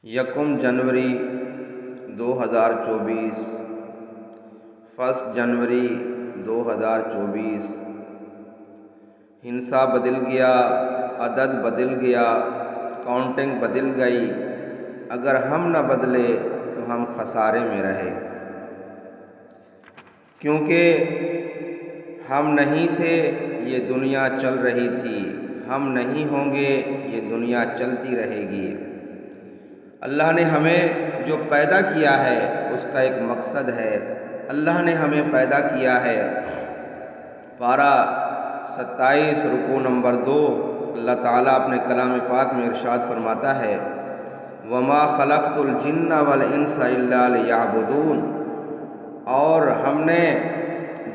जनवरी 2024 1 जनवरी 2024 हिंसा बदल गया, अदद बदल गया, काउंटिंग बदल गई। अगर हम न बदले तो हम खसारे में रहे, क्योंकि हम नहीं थे ये दुनिया चल रही थी, हम नहीं होंगे ये दुनिया चलती रहेगी। अल्लाह ने हमें जो पैदा किया है उसका एक मकसद है। अल्लाह ने हमें पैदा किया है। पारा 27 रुकू नंबर 2 अल्लाह ताला अपने कलाम पाक में इरशाद फरमाता है, वमा खलक़तुल जिन्ना वल इंसा इल्ला लियअबुदून। और हमने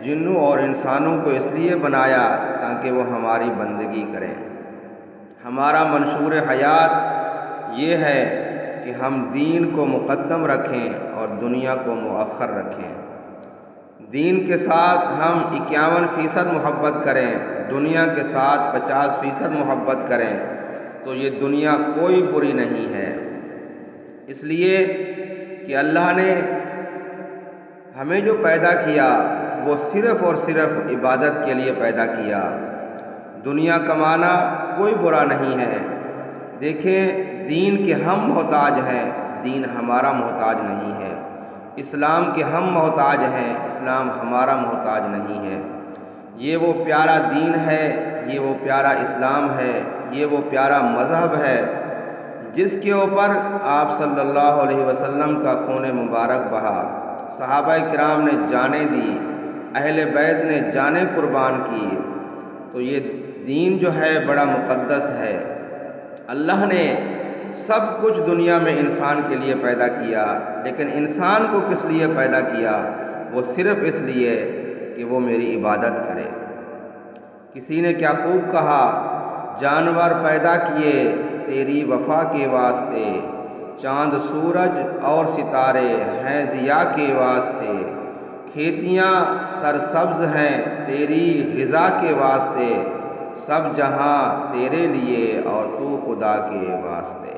जिन्नों और इंसानों को इसलिए बनाया ताकि वो हमारी बंदगी करें। हमारा मंशूर हयात ये है कि हम दीन को मुक़द्दम रखें और दुनिया को मुअख्खर रखें। दीन के साथ हम 51% मोहब्बत करें, दुनिया के साथ 50% मोहब्बत करें, तो ये दुनिया कोई बुरी नहीं है। इसलिए कि अल्लाह ने हमें जो पैदा किया वो सिर्फ़ और सिर्फ इबादत के लिए पैदा किया। दुनिया कमाना कोई बुरा नहीं है। देखें, दीन के हम मोहताज हैं, दीन हमारा मोहताज नहीं है। इस्लाम के हम मोहताज हैं, इस्लाम हमारा मोहताज नहीं है। ये वो प्यारा दीन है, ये वो प्यारा इस्लाम है, ये वो प्यारा मज़हब है जिसके ऊपर आप सल्लल्लाहु अलैहि वसल्लम का खून मुबारक बहा, सहाबा किराम ने जाने दी, अहले बैत ने जाने कुर्बान की। तो ये दीन जो है बड़ा मुक़द्दस है। अल्लाह ने सब कुछ दुनिया में इंसान के लिए पैदा किया, लेकिन इंसान को किस लिए पैदा किया? वो सिर्फ़ इसलिए कि वो मेरी इबादत करे। किसी ने क्या खूब कहा, जानवर पैदा किए तेरी वफ़ा के वास्ते, चाँद सूरज और सितारे हैं ज़िया के वास्ते, खेतियाँ सरसब्ज़ हैं तेरी ग़िज़ा के वास्ते, सब जहाँ तेरे लिए और तू खुदा के वास्ते।